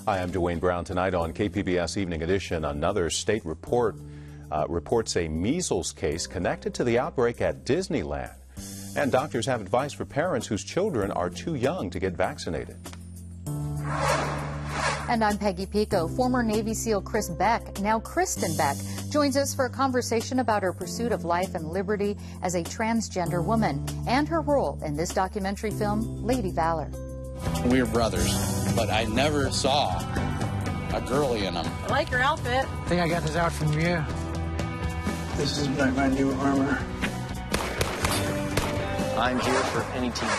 Hi, I'm Dwayne Brown. Tonight on KPBS Evening Edition, another state report reports a measles case connected to the outbreak at Disneyland. And doctors have advice for parents whose children are too young to get vaccinated. And I'm Peggy Pico. Former Navy SEAL Chris Beck, now Kristen Beck, joins us for a conversation about her pursuit of life and liberty as a transgender woman and her role in this documentary film, Lady Valor. We were brothers, but I never saw a girly in them. I like your outfit. I think I got this out from you. This is my new armor. I'm here for any team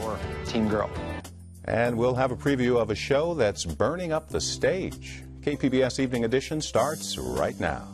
or team girl. And we'll have a preview of a show that's burning up the stage. KPBS Evening Edition starts right now.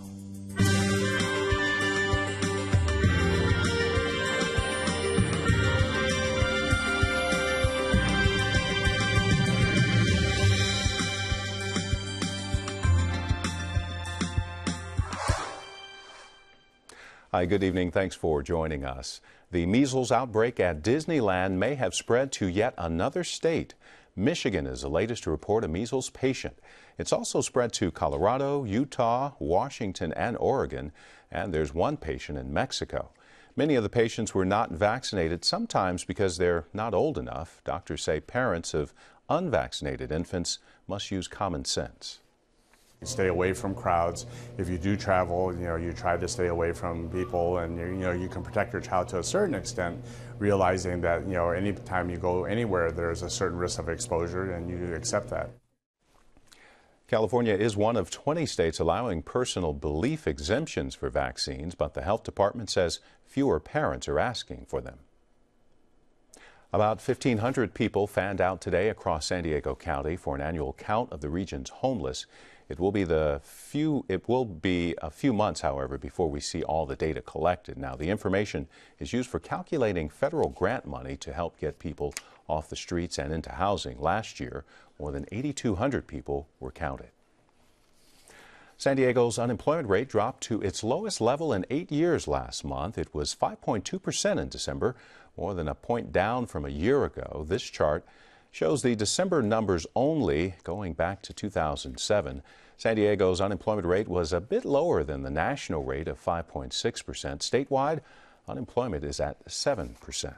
Hi, good evening. Thanks for joining us. The measles outbreak at Disneyland may have spread to yet another state. Michigan is the latest to report a measles patient. It's also spread to Colorado, Utah, Washington, and Oregon, and there's one patient in Mexico. Many of the patients were not vaccinated, sometimes because they're not old enough. Doctors say parents of unvaccinated infants must use common sense. Stay away from crowds. If you do travel, you try to stay away from people, and you can protect your child to a certain extent, realizing that anytime you go anywhere, there's a certain risk of exposure, and you accept that. California is one of 20 states allowing personal belief exemptions for vaccines, but the health department says fewer parents are asking for them. About 1,500 people fanned out today across San Diego County for an annual count of the region's homeless. It will be a few months, however, before we see all the data collected. Now, the information is used for calculating federal grant money to help get people off the streets and into housing. Last year, more than 8,200 people were counted. San Diego's unemployment rate dropped to its lowest level in 8 years last month. It was 5.2% in December, more than a point down from a year ago. This chart shows the December numbers only going back to 2007. San Diego's unemployment rate was a bit lower than the national rate of 5.6%. Statewide, unemployment is at 7%.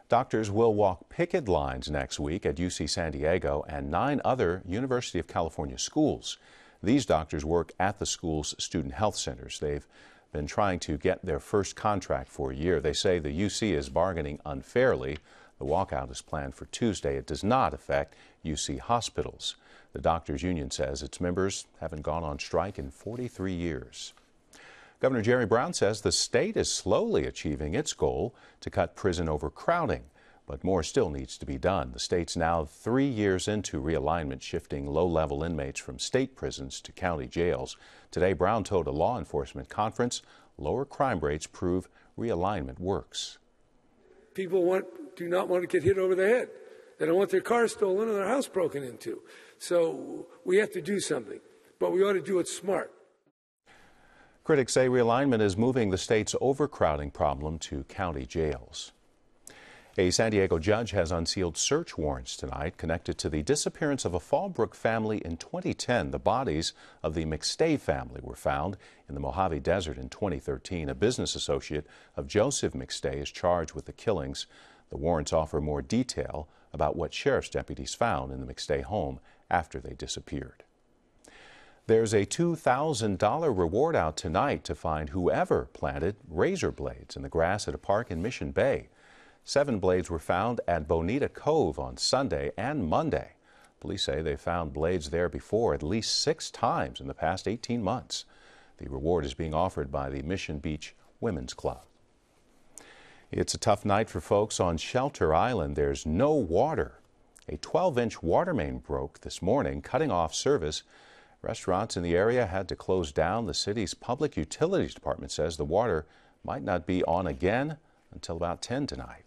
Doctors will walk picket lines next week at UC San Diego and 9 other University of California schools. These doctors work at the school's student health centers. They've been trying to get their first contract for a year. They say the UC is bargaining unfairly. The walkout is planned for Tuesday. It does not affect UC hospitals. The doctors' union says its members haven't gone on strike in 43 years. Governor Jerry Brown says the state is slowly achieving its goal to cut prison overcrowding, but more still needs to be done. The state's now 3 years into realignment, shifting low-level inmates from state prisons to county jails. Today, Brown told a law enforcement conference lower crime rates prove realignment works. People do not want to get hit over the head. They don't want their car stolen or their house broken into. So we have to do something, but we ought to do it smart. Critics say realignment is moving the state's overcrowding problem to county jails. A San Diego judge has unsealed search warrants tonight connected to the disappearance of a Fallbrook family in 2010. The bodies of the McStay family were found in the Mojave Desert in 2013. A business associate of Joseph McStay is charged with the killings. The warrants offer more detail about what sheriff's deputies found in the McStay home after they disappeared. There's a $2,000 reward out tonight to find whoever planted razor blades in the grass at a park in Mission Bay. 7 blades were found at Bonita Cove on Sunday and Monday. Police say they found blades there before at least 6 times in the past 18 months. The reward is being offered by the Mission Beach Women's Club. It's a tough night for folks on Shelter Island. There's no water. A 12-inch water main broke this morning, cutting off service. Restaurants in the area had to close down. The city's public utilities department says the water might not be on again until about 10 tonight.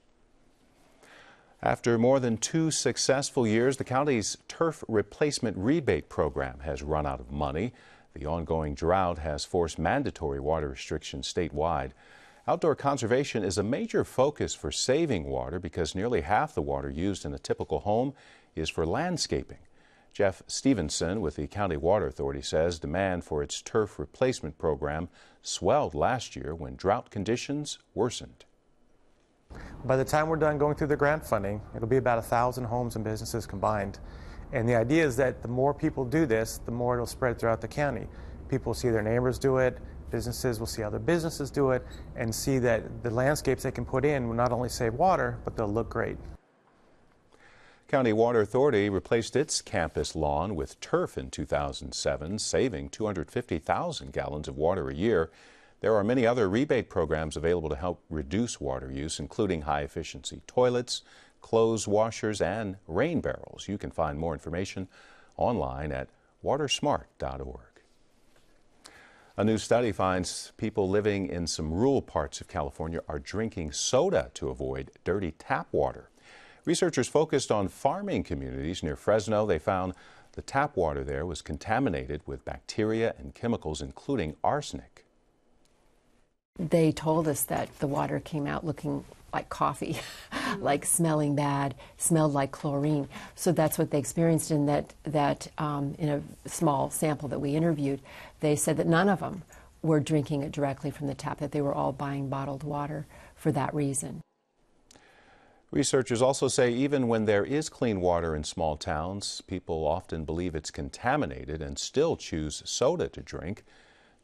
After more than 2 successful years, the county's turf replacement rebate program has run out of money. The ongoing drought has forced mandatory water restrictions statewide. Outdoor conservation is a major focus for saving water because nearly half the water used in a typical home is for landscaping. Jeff Stevenson with the County Water Authority says demand for its turf replacement program swelled last year when drought conditions worsened. By the time we're done going through the grant funding, it'll be about 1,000 homes and businesses combined. And the idea is that the more people do this, the more it'll spread throughout the county. People will see their neighbors do it, businesses will see other businesses do it, and see that the landscapes they can put in will not only save water, but they'll look great. County Water Authority replaced its campus lawn with turf in 2007, saving 250,000 gallons of water a year. There are many other rebate programs available to help reduce water use, including high-efficiency toilets, clothes washers, and rain barrels. You can find more information online at watersmart.org. A new study finds people living in some rural parts of California are drinking soda to avoid dirty tap water. Researchers focused on farming communities near Fresno. They found the tap water there was contaminated with bacteria and chemicals, including arsenic. They told us that the water came out looking like coffee, like smelling bad, smelled like chlorine. So that's what they experienced in that in a small sample that we interviewed. They said that none of them were drinking it directly from the tap, that they were all buying bottled water for that reason. Researchers also say even when there is clean water in small towns, people often believe it's contaminated and still choose soda to drink.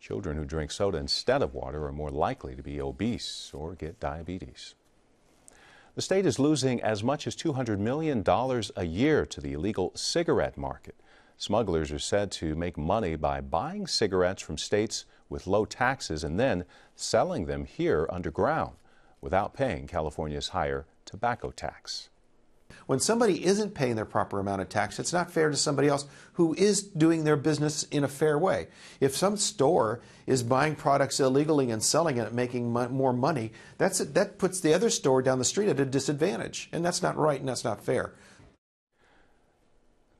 Children who drink soda instead of water are more likely to be obese or get diabetes. The state is losing as much as $200 million a year to the illegal cigarette market. Smugglers are said to make money by buying cigarettes from states with low taxes and then selling them here underground without paying California's higher tobacco tax. When somebody isn't paying their proper amount of tax, it's not fair to somebody else who is doing their business in a fair way. If some store is buying products illegally and selling it and making more money, that puts the other store down the street at a disadvantage. And that's not right and that's not fair.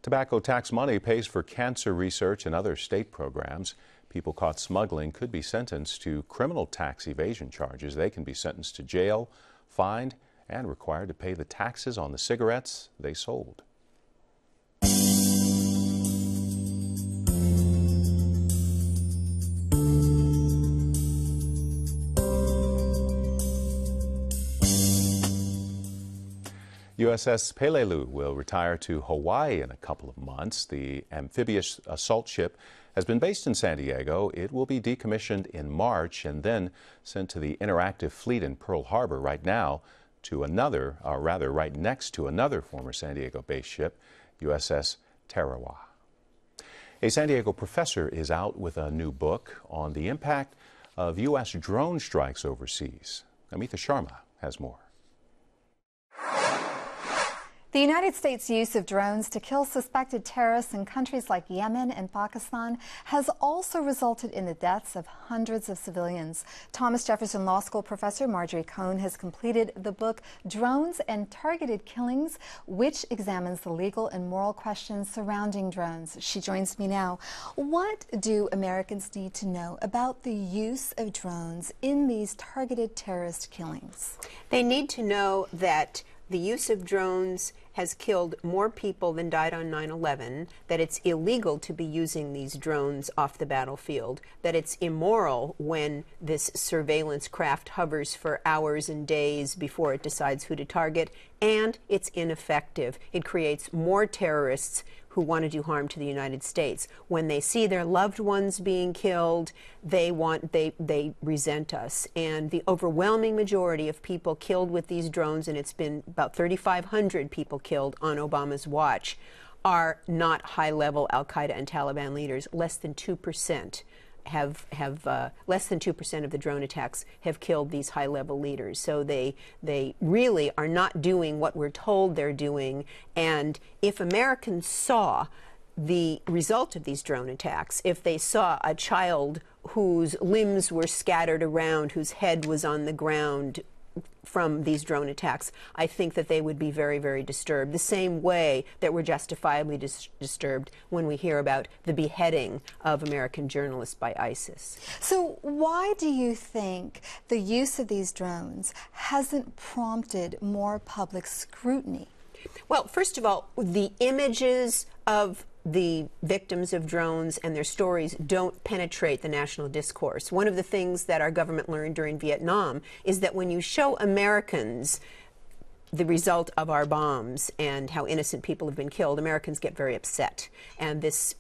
Tobacco tax money pays for cancer research and other state programs. People caught smuggling could be sentenced to criminal tax evasion charges. They can be sentenced to jail, fined, and required to pay the taxes on the cigarettes they sold. USS Peleliu will retire to Hawaii in a couple of months. The amphibious assault ship has been based in San Diego. It will be decommissioned in March and then sent to the interactive fleet in Pearl Harbor right now to another, or rather right next to another former San Diego-based ship, USS Tarawa. A San Diego professor is out with a new book on the impact of U.S. drone strikes overseas. Amita Sharma has more. The United States' use of drones to kill suspected terrorists in countries like Yemen and Pakistan has also resulted in the deaths of hundreds of civilians. Thomas Jefferson Law School professor Marjorie Cohn has completed the book Drones and Targeted Killings, which examines the legal and moral questions surrounding drones. She joins me now. What do Americans need to know about the use of drones in these targeted terrorist killings? They need to know that the use of drones has killed more people than died on 9/11, that it's illegal to be using these drones off the battlefield, that it's immoral when this surveillance craft hovers for hours and days before it decides who to target, and it's ineffective. It creates more terrorists who want to do harm to the United States. When they see their loved ones being killed, they resent us. And the overwhelming majority of people killed with these drones, and it's been about 3,500 people killed on Obama's watch, are not high-level Al-Qaeda and Taliban leaders. Less than 2% less than 2% of the drone attacks have killed these high-level leaders. So they really are not doing what we're told they're doing. And if Americans saw the result of these drone attacks, if they saw a child whose limbs were scattered around, whose head was on the ground from these drone attacks, I think that they would be very, very disturbed, the same way that we're justifiably disturbed when we hear about the beheading of American journalists by ISIS. So why do you think the use of these drones hasn't prompted more public scrutiny? Well, first of all, the images of the victims of drones and their stories don't penetrate the national discourse. One of the things that our government learned during Vietnam is that when you show Americans the result of our bombs and how innocent people have been killed, Americans get very upset. And this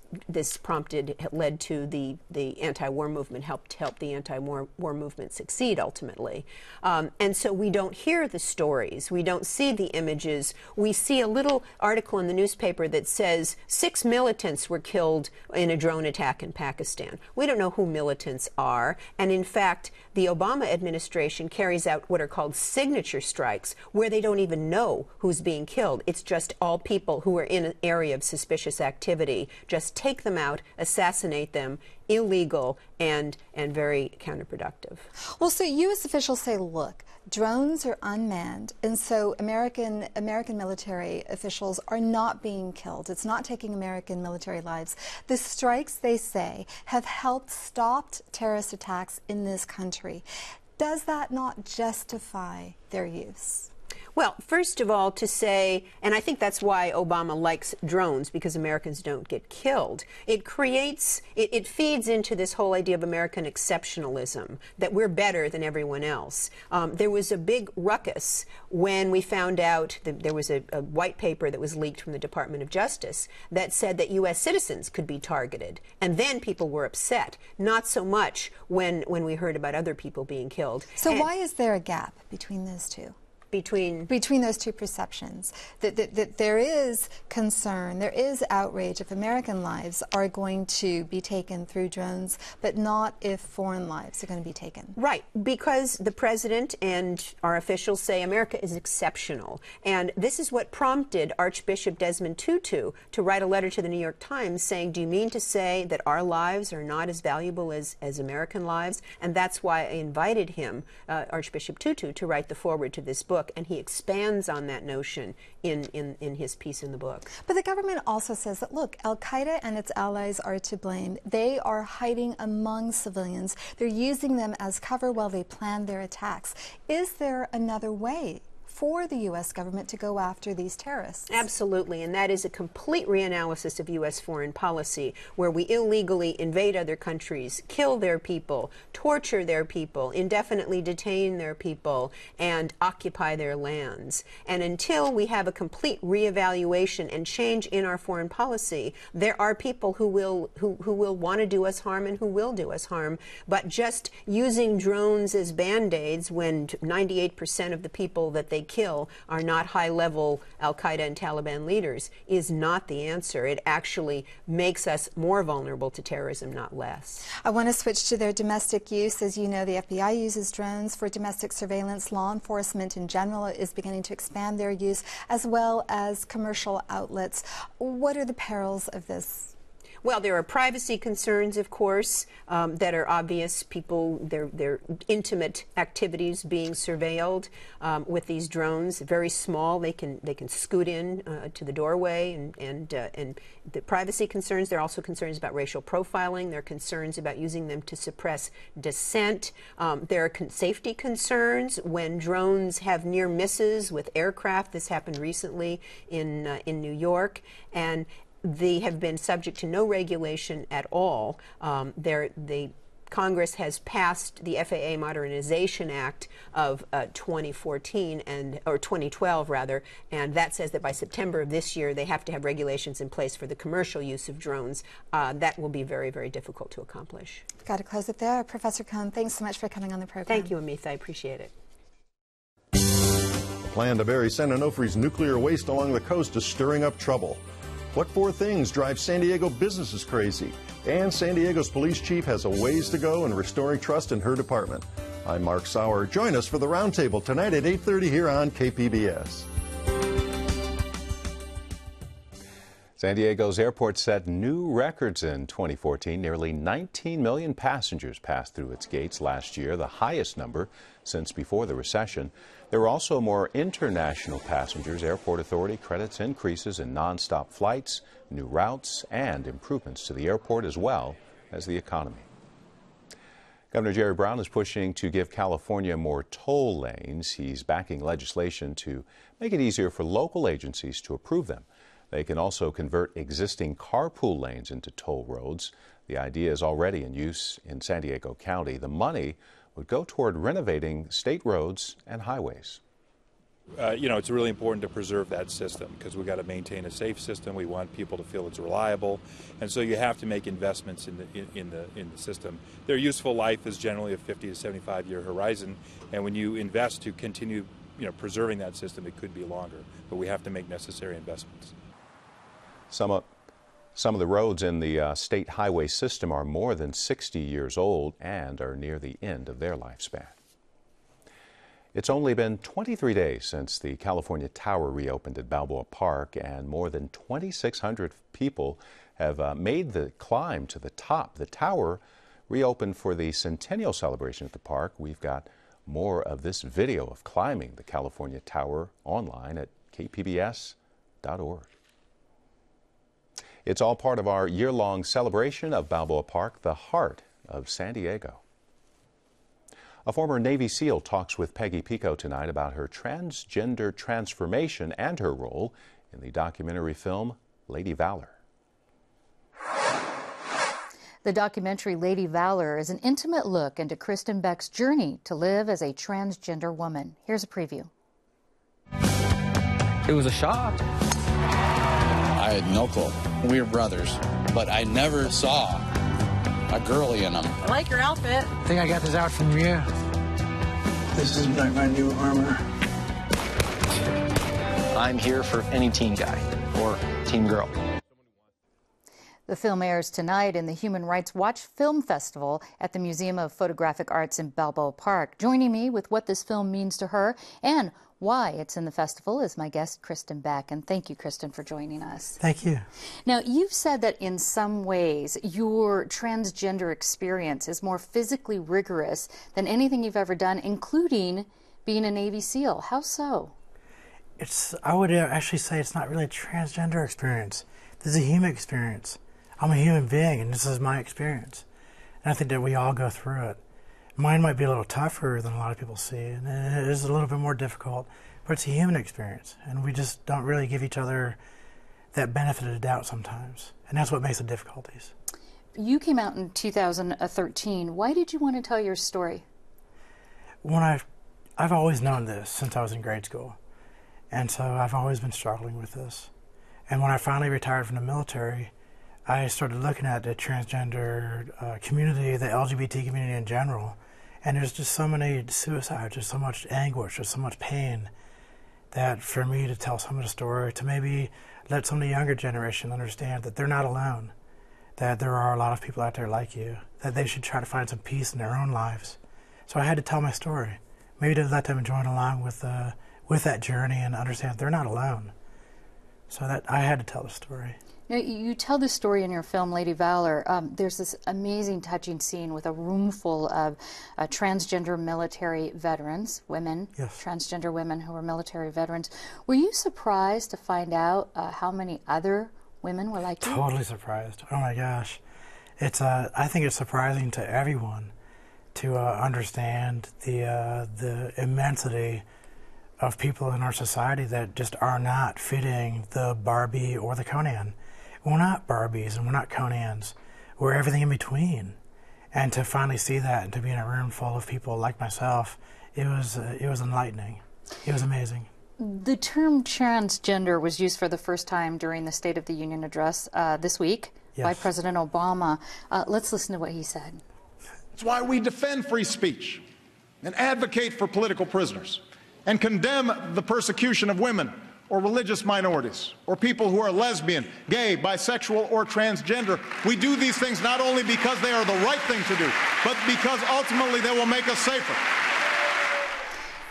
led to the anti-war movement, helped the anti-war movement succeed ultimately. And so we don't hear the stories. We don't see the images. We see a little article in the newspaper that says 6 militants were killed in a drone attack in Pakistan. We don't know who militants are. And in fact, the Obama administration carries out what are called signature strikes, where they don't even know who's being killed. It's just all people who are in an area of suspicious activity. Just take them out, assassinate them, illegal and very counterproductive. Well, so U.S. officials say, look, drones are unmanned, and so American military officials are not being killed. It's not taking American military lives. The strikes, they say, have helped stop terrorist attacks in this country. Does that not justify their use? Well, first of all, to say, and I think that's why Obama likes drones, because Americans don't get killed. It creates, it feeds into this whole idea of American exceptionalism, that we're better than everyone else. There was a big ruckus when we found out that there was a white paper that was leaked from the Department of Justice that said that U.S. citizens could be targeted. And then people were upset. Not so much when we heard about other people being killed. So why is there a gap between those two? Between those two perceptions, that there is concern, there is outrage if American lives are going to be taken through drones, but not if foreign lives are going to be taken. Right, because the president and our officials say America is exceptional. And this is what prompted Archbishop Desmond Tutu to write a letter to the New York Times saying, do you mean to say that our lives are not as valuable as American lives? And that's why I invited him, Archbishop Tutu, to write the foreword to this book. And he expands on that notion in his piece in the book. But the government also says that, look, Al-Qaeda and its allies are to blame. They are hiding among civilians. They're using them as cover while they plan their attacks. Is there another way for the U.S. government to go after these terrorists? Absolutely, and that is a complete reanalysis of U.S. foreign policy, where we illegally invade other countries, kill their people, torture their people, indefinitely detain their people, and occupy their lands. And until we have a complete reevaluation and change in our foreign policy, there are people who will want to do us harm and who will do us harm. But just using drones as band-aids when 98% of the people that they kill are not high-level Al-Qaeda and Taliban leaders is not the answer. It actually makes us more vulnerable to terrorism, not less. I want to switch to their domestic use. As you know, the FBI uses drones for domestic surveillance. Law enforcement in general is beginning to expand their use, as well as commercial outlets. What are the perils of this? Well, there are privacy concerns, of course, that are obvious. People, their intimate activities being surveilled with these drones. Very small, they can scoot in to the doorway, and the privacy concerns. There are also concerns about racial profiling. There are concerns about using them to suppress dissent. There are safety concerns when drones have near misses with aircraft. This happened recently in New York, and they have been subject to no regulation at all. Congress has passed the FAA Modernization Act of 2014 or 2012 rather, and that says that by September of this year they have to have regulations in place for the commercial use of drones. That will be very, very difficult to accomplish. We've got to close it there. Professor Cohn, thanks so much for coming on the program. Thank you, Amitha. I appreciate it. The plan to bury San Onofre's nuclear waste along the coast is stirring up trouble. What 4 things drive San Diego businesses crazy? And San Diego's police chief has a ways to go in restoring trust in her department. I'm Mark Sauer. Join us for the Roundtable tonight at 8:30 here on KPBS. San Diego's airport set new records in 2014. Nearly 19 million passengers passed through its gates last year, the highest number since before the recession. There were also more international passengers. Airport Authority credits increases in nonstop flights, new routes, and improvements to the airport as well as the economy. Governor Jerry Brown is pushing to give California more toll lanes. He's backing legislation to make it easier for local agencies to approve them. They can also convert existing carpool lanes into toll roads. The idea is already in use in San Diego County. The money would go toward renovating state roads and highways. It's really important to preserve that system because we've got to maintain a safe system. We want people to feel it's reliable, and so you have to make investments in the system. Their useful life is generally a 50 to 75 year horizon, and when you invest to continue, preserving that system, it could be longer. But we have to make necessary investments. Some of the roads in the state highway system are more than 60 years old and are near the end of their lifespan. It's only been 23 days since the California Tower reopened at Balboa Park, and more than 2,600 people have made the climb to the top. The tower reopened for the centennial celebration at the park. We've got more of this video of climbing the California Tower online at kpbs.org. It's all part of our year-long celebration of Balboa Park, the heart of San Diego. A former Navy SEAL talks with Peggy Pico tonight about her transgender transformation and her role in the documentary film Lady Valor. The documentary Lady Valor is an intimate look into Kristen Beck's journey to live as a transgender woman. Here's a preview. It was a shock. I had no clue. We were brothers, but I never saw a girly in them. I like your outfit. I think I got this out from you. This is my new armor. I'm here for any teen guy or teen girl. The film airs tonight in the Human Rights Watch Film Festival at the Museum of Photographic Arts in Balboa Park. Joining me with what this film means to her and why it's in the festival is my guest, Kristen Beck. And thank you, Kristen, for joining us. Thank you. Now, you've said that in some ways your transgender experience is more physically rigorous than anything you've ever done, including being a Navy SEAL. How so? I would actually say it's not really a transgender experience. This is a human experience. I'm a human being, and this is my experience. And I think that we all go through it. Mine might be a little tougher than a lot of people see, and it is a little bit more difficult, but it's a human experience, and we just don't really give each other that benefit of the doubt sometimes, and that's what makes the difficulties. You came out in 2013. Why did you want to tell your story? I've always known this since I was in grade school, and so I've always been struggling with this. And when I finally retired from the military, I started looking at the transgender community, the LGBT community in general, and there's just so many suicides, there's so much anguish, there's so much pain, that for me to tell some of the story, to maybe let some of the younger generation understand that they're not alone, that there are a lot of people out there like you, that they should try to find some peace in their own lives. So I had to tell my story, maybe to let them join along with that journey and understand they're not alone. So that I had to tell the story. Now, you tell this story in your film, Lady Valor. There's this amazing, touching scene with a room full of transgender military veterans, women, yes. Transgender women who were military veterans. Were you surprised to find out how many other women were like you? Totally surprised. Oh my gosh. I think it's surprising to everyone to understand the immensity of people in our society that just are not fitting the Barbie or the Conan. We're not Barbies and we're not Conans. We're everything in between. And to finally see that and to be in a room full of people like myself, it was enlightening. It was amazing. The term transgender was used for the first time during the State of the Union address this week by President Obama. Let's listen to what he said. It's why we defend free speech and advocate for political prisoners and condemn the persecution of women or religious minorities or people who are lesbian, gay, bisexual, or transgender. We do these things not only because they are the right thing to do, but because ultimately they will make us safer.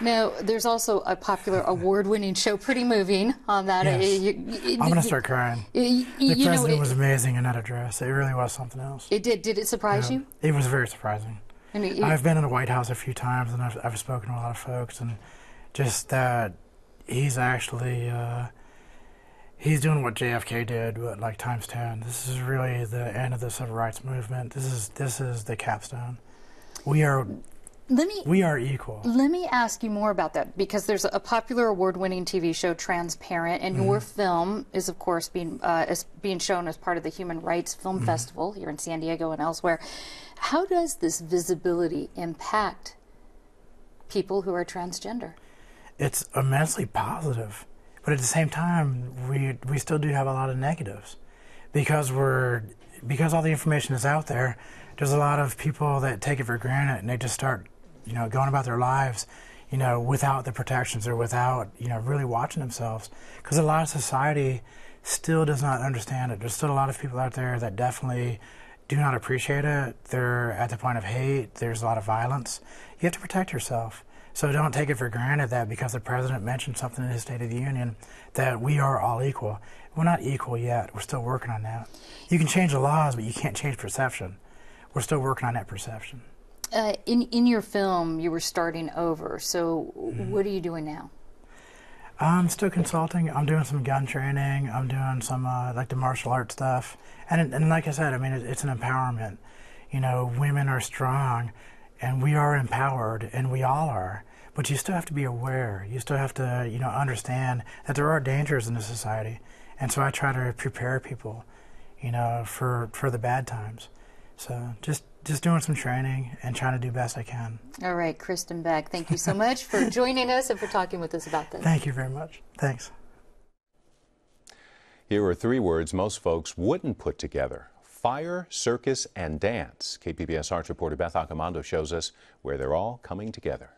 Now, there's also a popular award-winning show, pretty moving on that. Yes. I'm going to start crying. The president was amazing in that address. It really was something else. It did. Did it surprise you? It was very surprising. I've been in the White House a few times, and I've spoken to a lot of folks, and just that he's actually he's doing what JFK did, but like times 10. This is really the end of the civil rights movement. This is the capstone. We are We are equal. Let me ask you more about that, because there's a popular award-winning TV show, Transparent, and your film is, of course, being shown as part of the Human Rights Film Festival here in San Diego and elsewhere. How does this visibility impact people who are transgender? It's immensely positive, but at the same time, we still do have a lot of negatives, because all the information is out there. There's a lot of people that take it for granted, and they just start, going about their lives, without the protections or without, really watching themselves. Because a lot of society still does not understand it. There's still a lot of people out there that definitely do not appreciate it. They're at the point of hate. There's a lot of violence. You have to protect yourself. So don't take it for granted that because the president mentioned something in his State of the Union that we are all equal. We're not equal yet. We're still working on that. You can change the laws, but you can't change perception. We're still working on that perception. In your film, you were starting over. So what are you doing now? I'm still consulting. I'm doing some gun training. I'm doing some like the martial arts stuff. And like I said, I mean, it's an empowerment. Women are strong, and we are empowered, and we all are. But you still have to be aware. You still have to, understand that there are dangers in the society. And so I try to prepare people, for the bad times. So just doing some training and trying to do best I can. All right, Kristen Beck, thank you so much for joining us and for talking with us about this. Thank you very much. Thanks. Here are 3 words most folks wouldn't put together: fire, circus, and dance. KPBS arts reporter Beth Accomando shows us where they're all coming together.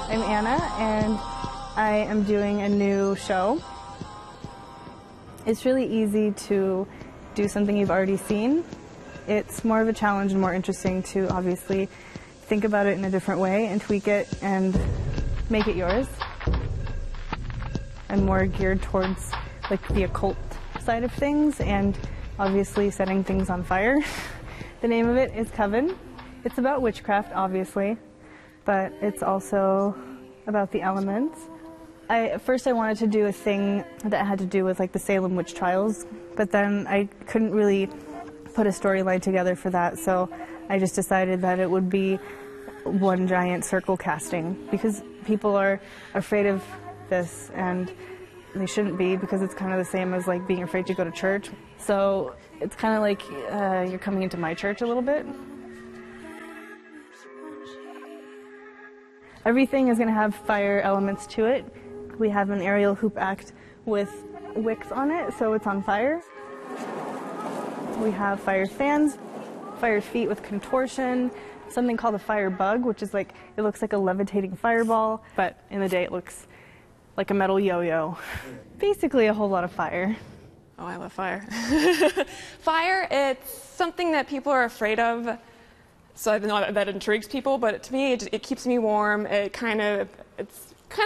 I'm Anna, and I am doing a new show. It's really easy to do something you've already seen. It's more of a challenge and more interesting to obviously think about it in a different way and tweak it and make it yours. I'm more geared towards like the occult side of things and obviously setting things on fire. The name of it is Coven. It's about witchcraft, obviously, but it's also about the elements. At first I wanted to do a thing that had to do with like the Salem witch trials, but then I couldn't really put a storyline together for that, so I just decided that it would be one giant circle casting, because people are afraid of this, and they shouldn't be, because it's kind of the same as like being afraid to go to church. So it's kind of like you're coming into my church a little bit. Everything is going to have fire elements to it. We have an aerial hoop act with wicks on it, so it's on fire. We have fire fans, fire feet with contortion, something called a fire bug, which is like, it looks like a levitating fireball, but in the day it looks like a metal yo-yo. Basically a whole lot of fire. Oh, I love fire. Fire, it's something that people are afraid of. So I know that intrigues people, but to me, it keeps me warm. It's kind of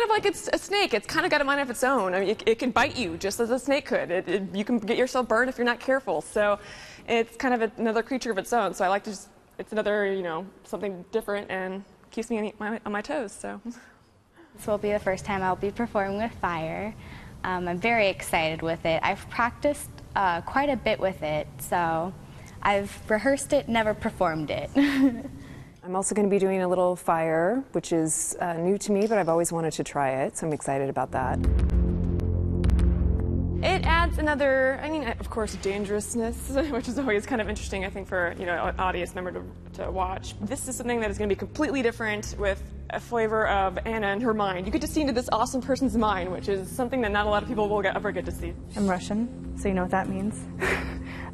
like it's a snake. It's kind of got a mind of its own. I mean, it can bite you just as a snake could. You can get yourself burned if you're not careful. So it's kind of another creature of its own. So I like to just, it's another, something different and keeps me on my toes. So this will be the first time I'll be performing with fire. I'm very excited with it. I've practiced quite a bit with it, so I've rehearsed it, never performed it. I'm also going to be doing a little fire, which is new to me, but I've always wanted to try it, so I'm excited about that. It adds another, of course, dangerousness, which is always kind of interesting, I think, for an audience member to watch. This is something that is going to be completely different with a flavor of Anna and her mind. You get to see into this awesome person's mind, which is something that not a lot of people will ever get to see. I'm Russian, so you know what that means.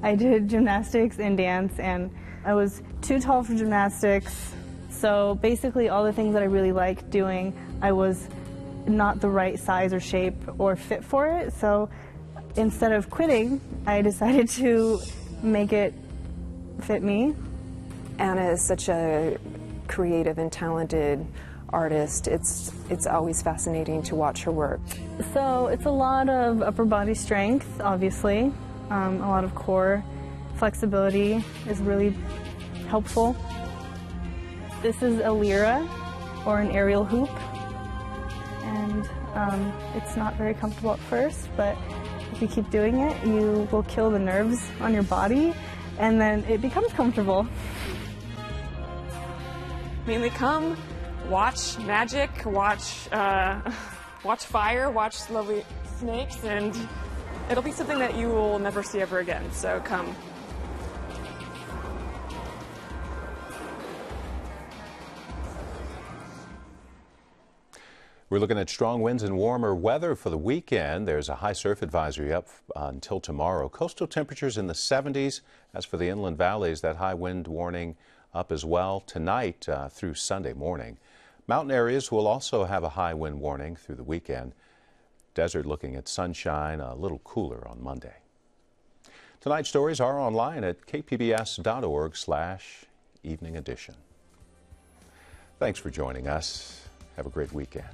I did gymnastics and dance, and I was too tall for gymnastics, so basically all the things that I really liked doing, I was not the right size or shape or fit for it, so instead of quitting, I decided to make it fit me. Anna is such a creative and talented artist. It's always fascinating to watch her work. So it's a lot of upper body strength, obviously. A lot of core flexibility is really helpful. This is a lyra, or an aerial hoop, and it's not very comfortable at first, but if you keep doing it, you will kill the nerves on your body, and then it becomes comfortable. Mainly come, watch magic, watch fire, watch lovely snakes, and it'll be something that you will never see ever again, so come. We're looking at strong winds and warmer weather for the weekend. There's a high surf advisory up until tomorrow. Coastal temperatures in the 70s. As for the inland valleys, that high wind warning up as well tonight through Sunday morning. Mountain areas will also have a high wind warning through the weekend. Desert looking at sunshine, a little cooler on Monday. Tonight's stories are online at kpbs.org/evening edition. Thanks for joining us. Have a great weekend.